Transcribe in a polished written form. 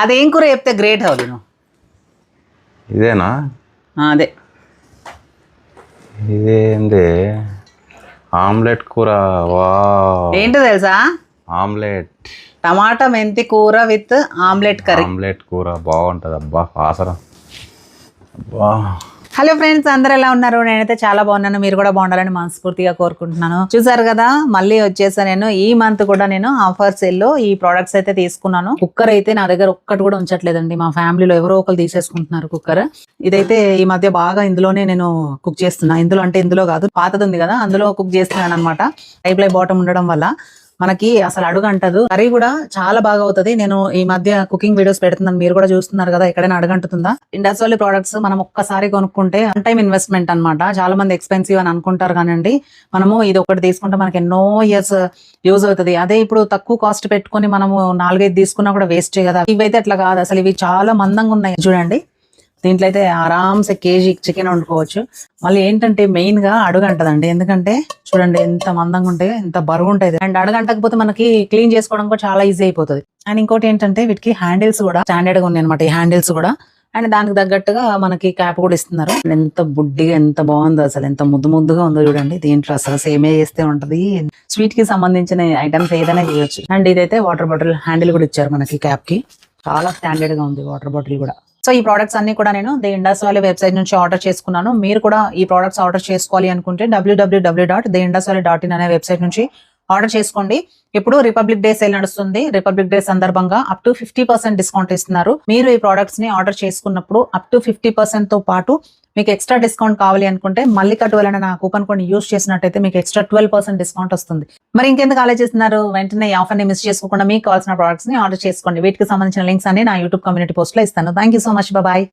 అదేం కూర చెప్తే గ్రేట్ అవును నువ్వు. ఇదేనా? అదే ఇదేంది? ఆమ్లెట్ కూర. వా, ఏంటో తెలుసా? ఆమ్లెట్. టమాటా మెంతి కూర విత్ ఆమ్లెట్ కర్రీ. ఆమ్లెట్ కూర బాగుంటుంది అబ్బా, ఆసరా. అబ్బా. హలో ఫ్రెండ్స్, అందరు ఎలా ఉన్నారు? నేనైతే చాలా బాగున్నాను, మీరు కూడా బాగుండాలని మనస్ఫూర్తిగా కోరుకుంటున్నాను. చూసారు కదా, మళ్ళీ వచ్చేసా నేను. ఈ మంత్ కూడా నేను ఆఫర్ సేల్ లో ఈ ప్రొడక్ట్స్ అయితే తీసుకున్నాను. కుక్కర్ అయితే నా దగ్గర ఒక్కటి కూడా ఉంచట్లేదండి. మా ఫ్యామిలీలో ఎవరో ఒకరు తీసేసుకుంటున్నారు కుక్కర్. ఇదైతే ఈ మధ్య బాగా ఇందులోనే నేను కుక్ చేస్తున్నా. ఇందులో అంటే ఇందులో కాదు, పాతది ఉంది కదా, అందులో కుక్ చేస్తున్నాను అనమాట. టైప్లై బాటమ్ ఉండడం వల్ల మనకి అసలు అడుగు అంటదు. కర్రీ కూడా చాలా బాగా అవుతుంది. నేను ఈ మధ్య కుకింగ్ వీడియోస్ పెడుతున్నాను, మీరు కూడా చూస్తున్నారు కదా. ఎక్కడైనా అడుగంటుతుందా? ఇండస్ వాల్లీ ప్రొడక్ట్స్ మనం ఒక్కసారి కొనుక్కుంటే వన్ టైం ఇన్వెస్ట్మెంట్ అనమాట. చాలా మంది ఎక్స్పెన్సివ్ అని అనుకుంటారు కానండి, మనము ఇది ఒకటి తీసుకుంటే మనకి ఎన్నో ఇయర్స్ యూజ్ అవుతుంది. అదే ఇప్పుడు తక్కువ కాస్ట్ పెట్టుకుని మనము 4-5 తీసుకున్నా కూడా వేస్ట్ కదా. ఇవైతే అట్లా కాదు, అసలు ఇవి చాలా మందంగా ఉన్నాయి చూడండి. దీంట్లో అయితే ఆరామ్సే కేజీ చికెన్ వండుకోవచ్చు. మళ్ళీ ఏంటంటే మెయిన్ గా అడుగంటదండి, ఎందుకంటే చూడండి ఎంత మందంగా ఉంటాయి, ఎంత బరువు ఉంటుంది. అండ్ అడుగంటకపోతే మనకి క్లీన్ చేసుకోవడం కూడా చాలా ఈజీ అయిపోతుంది. అండ్ ఇంకోటి ఏంటంటే వీటికి హ్యాండిల్స్ కూడా స్టాండర్డ్ గా ఉన్నాయి అనమాట. ఈ హ్యాండిల్స్ కూడా అండ్ దానికి తగ్గట్టుగా మనకి క్యాప్ కూడా ఇస్తున్నారు. ఎంత బుడ్డిగా ఎంత బాగుందో, అసలు ఎంత ముద్దు ముద్దుగా ఉందో చూడండి. దీంట్లో అసలు సేమే చేస్తే ఉంటది. స్వీట్ కి సంబంధించిన ఐటమ్స్ ఏదైనా చేయొచ్చు. అండ్ ఇదైతే వాటర్ బాటిల్ హ్యాండిల్ కూడా ఇచ్చారు మనకి క్యాప్ కి. చాలా స్టాండర్డ్ గా ఉంది వాటర్ బాటిల్ కూడా. సో ఈ ప్రోడక్ట్స్ అన్ని కూడా నేను ది ఇండస్ వాల్లీ వెబ్సైట్ నుంచి ఆర్డర్ చేసుకున్నాను. మీరు కూడా ఈ ప్రోడక్ట్స్ ఆర్డర్ చేసుకోవాలి అనుకుంటే www.theindusvalley.in అనే వెబ్సైట్ నుంచి ఆర్డర్ చేసుకోండి. ఇప్పుడు రిపబ్లిక్ డే సేల్ నడుస్తుంది. రిపబ్లిక్ డే సందర్భంగా అప్ టు 50% డిస్కౌంట్ ఇస్తున్నారు. మీరు ఈ ప్రోడక్ట్స్ ని ఆర్డర్ చేసుకున్నప్పుడు అప్ టు 50% తో పాటు మీకు ఎక్స్ట్రా డిస్కౌంట్ కావాలి అనుకుంటే మల్లిక12 అనే నా కూపన్ కోడ్ యూస్ చేసినట్టయితే మీకు ఎక్స్ట్రా 12% డిస్కౌంట్ వస్తుంది. మరి ఇంకెందుకు ఆలోచిస్తున్నారు? వెంటనే ఈ ఆఫర్ ని మిస్ చేసుకోకుండా మీకు కావాల్సిన ప్రోడక్ట్స్ ని ఆర్డర్ చేసుకోండి. వీటికి సంబంధించిన లింక్స్ అన్ని నా యూట్యూబ్ కమ్యూనిటీ పోస్ట్ లో ఇస్తాను. Thank you so much, bye.